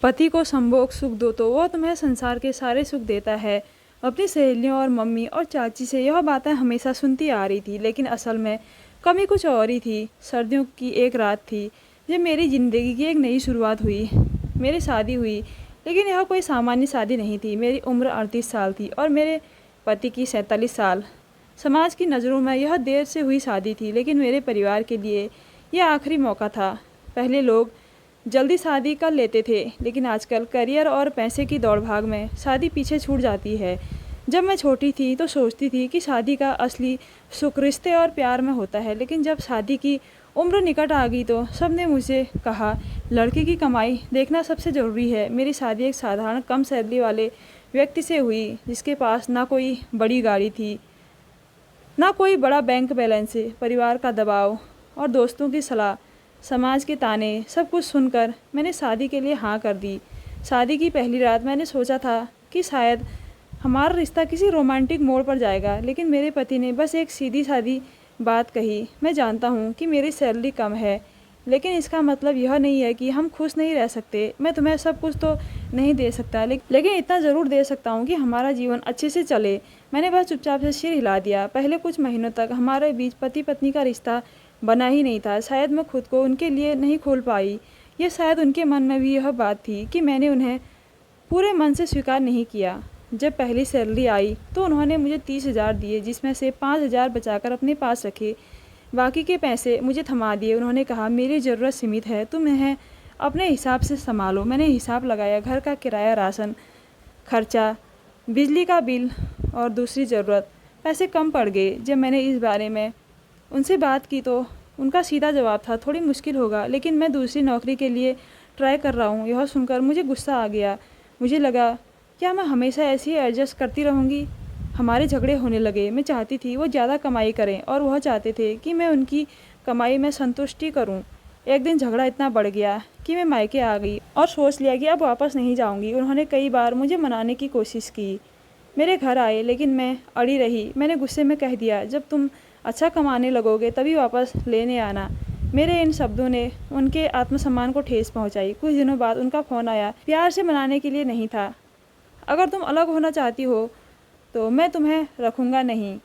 पति को संभोग सुख दो तो वह तुम्हें संसार के सारे सुख देता है। अपनी सहेलियों और मम्मी और चाची से यह बातें हमेशा सुनती आ रही थी, लेकिन असल में कमी कुछ और ही थी। सर्दियों की एक रात थी जब मेरी ज़िंदगी की एक नई शुरुआत हुई। मेरी शादी हुई, लेकिन यह कोई सामान्य शादी नहीं थी। मेरी उम्र 38 साल थी और मेरे पति की 47 साल। समाज की नज़रों में यह देर से हुई शादी थी, लेकिन मेरे परिवार के लिए यह आखिरी मौका था। पहले लोग जल्दी शादी कर लेते थे, लेकिन आजकल करियर और पैसे की दौड़ भाग में शादी पीछे छूट जाती है। जब मैं छोटी थी तो सोचती थी कि शादी का असली सुख रिश्ते और प्यार में होता है, लेकिन जब शादी की उम्र निकट आ गई तो सबने मुझे कहा, लड़के की कमाई देखना सबसे ज़रूरी है। मेरी शादी एक साधारण कम सैलरी वाले व्यक्ति से हुई, जिसके पास ना कोई बड़ी गाड़ी थी, ना कोई बड़ा बैंक बैलेंस। परिवार का दबाव और दोस्तों की सलाह, समाज के ताने, सब कुछ सुनकर मैंने शादी के लिए हाँ कर दी। शादी की पहली रात मैंने सोचा था कि शायद हमारा रिश्ता किसी रोमांटिक मोड़ पर जाएगा, लेकिन मेरे पति ने बस एक सीधी सादी बात कही, मैं जानता हूँ कि मेरी सैलरी कम है, लेकिन इसका मतलब यह नहीं है कि हम खुश नहीं रह सकते। मैं तुम्हें सब कुछ तो नहीं दे सकता, लेकिन इतना ज़रूर दे सकता हूँ कि हमारा जीवन अच्छे से चले। मैंने बस चुपचाप से सिर हिला दिया। पहले कुछ महीनों तक हमारे बीच पति पत्नी का रिश्ता बना ही नहीं था। शायद मैं खुद को उनके लिए नहीं खोल पाई, या शायद उनके मन में भी यह बात थी कि मैंने उन्हें पूरे मन से स्वीकार नहीं किया। जब पहली सैलरी आई तो उन्होंने मुझे 30,000 दिए, जिसमें से 5,000 बचाकर अपने पास रखे। बाकी के पैसे मुझे थमा दिए। उन्होंने कहा, मेरी ज़रूरत सीमित है, तुम इन्हें अपने हिसाब से संभालो। मैंने हिसाब लगाया, घर का किराया, राशन खर्चा, बिजली का बिल और दूसरी ज़रूरत। पैसे कम पड़ गए। जब मैंने इस बारे में उनसे बात की तो उनका सीधा जवाब था, थोड़ी मुश्किल होगा, लेकिन मैं दूसरी नौकरी के लिए ट्राई कर रहा हूँ। यह सुनकर मुझे गुस्सा आ गया। मुझे लगा, क्या मैं हमेशा ऐसे ही एडजस्ट करती रहूँगी? हमारे झगड़े होने लगे। मैं चाहती थी वो ज़्यादा कमाई करें और वह चाहते थे कि मैं उनकी कमाई में संतुष्टि करूं। एक दिन झगड़ा इतना बढ़ गया कि मैं मायके आ गई और सोच लिया कि अब वापस नहीं जाऊंगी। उन्होंने कई बार मुझे मनाने की कोशिश की, मेरे घर आए, लेकिन मैं अड़ी रही। मैंने गुस्से में कह दिया, जब तुम अच्छा कमाने लगोगे तभी वापस लेने आना। मेरे इन शब्दों ने उनके आत्मसम्मान को ठेस पहुंचाई। कुछ दिनों बाद उनका फ़ोन आया। प्यार से मनाने के लिए नहीं था, अगर तुम अलग होना चाहती हो तो मैं तुम्हें रखूँगा नहीं।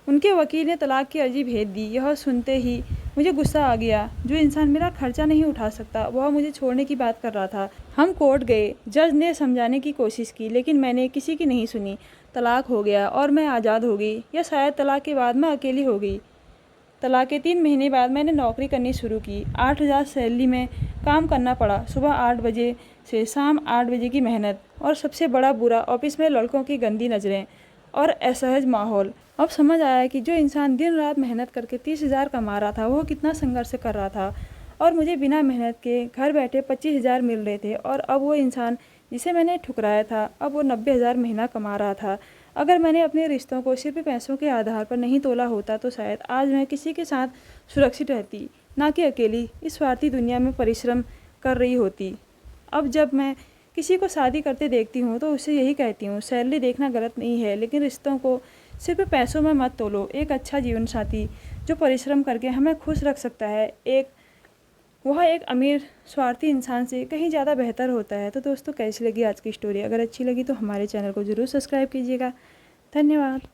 उनके वकील ने तलाक की अर्जी भेज दी। यह सुनते ही मुझे गुस्सा आ गया। जो इंसान मेरा खर्चा नहीं उठा सकता, वह मुझे छोड़ने की बात कर रहा था। हम कोर्ट गए। जज ने समझाने की कोशिश की, लेकिन मैंने किसी की नहीं सुनी। तलाक हो गया और मैं आज़ाद हो गई, या शायद तलाक के बाद मैं अकेली हो गई। तलाक के 3 महीने बाद मैंने नौकरी करनी शुरू की। 8,000 सैलरी में काम करना पड़ा। सुबह 8 बजे से शाम 8 बजे की मेहनत, और सबसे बड़ा बुरा, ऑफिस में लड़कों की गंदी नज़रें और असहज माहौल। अब समझ आया कि जो इंसान दिन रात मेहनत करके 30,000 कमा रहा था, वो कितना संघर्ष कर रहा था, और मुझे बिना मेहनत के घर बैठे 25,000 मिल रहे थे। और अब वो इंसान जिसे मैंने ठुकराया था, अब वो 90,000 महीना कमा रहा था। अगर मैंने अपने रिश्तों को सिर्फ पैसों के आधार पर नहीं तोला होता तो शायद आज मैं किसी के साथ सुरक्षित रहती, ना कि अकेली इस स्वार्थी दुनिया में परिश्रम कर रही होती। अब जब मैं किसी को शादी करते देखती हूँ तो उसे यही कहती हूँ, सैलरी देखना गलत नहीं है, लेकिन रिश्तों को सिर्फ पैसों में मत तोलो। एक अच्छा जीवन साथी जो परिश्रम करके हमें खुश रख सकता है, वह एक अमीर स्वार्थी इंसान से कहीं ज़्यादा बेहतर होता है। तो दोस्तों, कैसी लगी आज की स्टोरी? अगर अच्छी लगी तो हमारे चैनल को ज़रूर सब्सक्राइब कीजिएगा। धन्यवाद।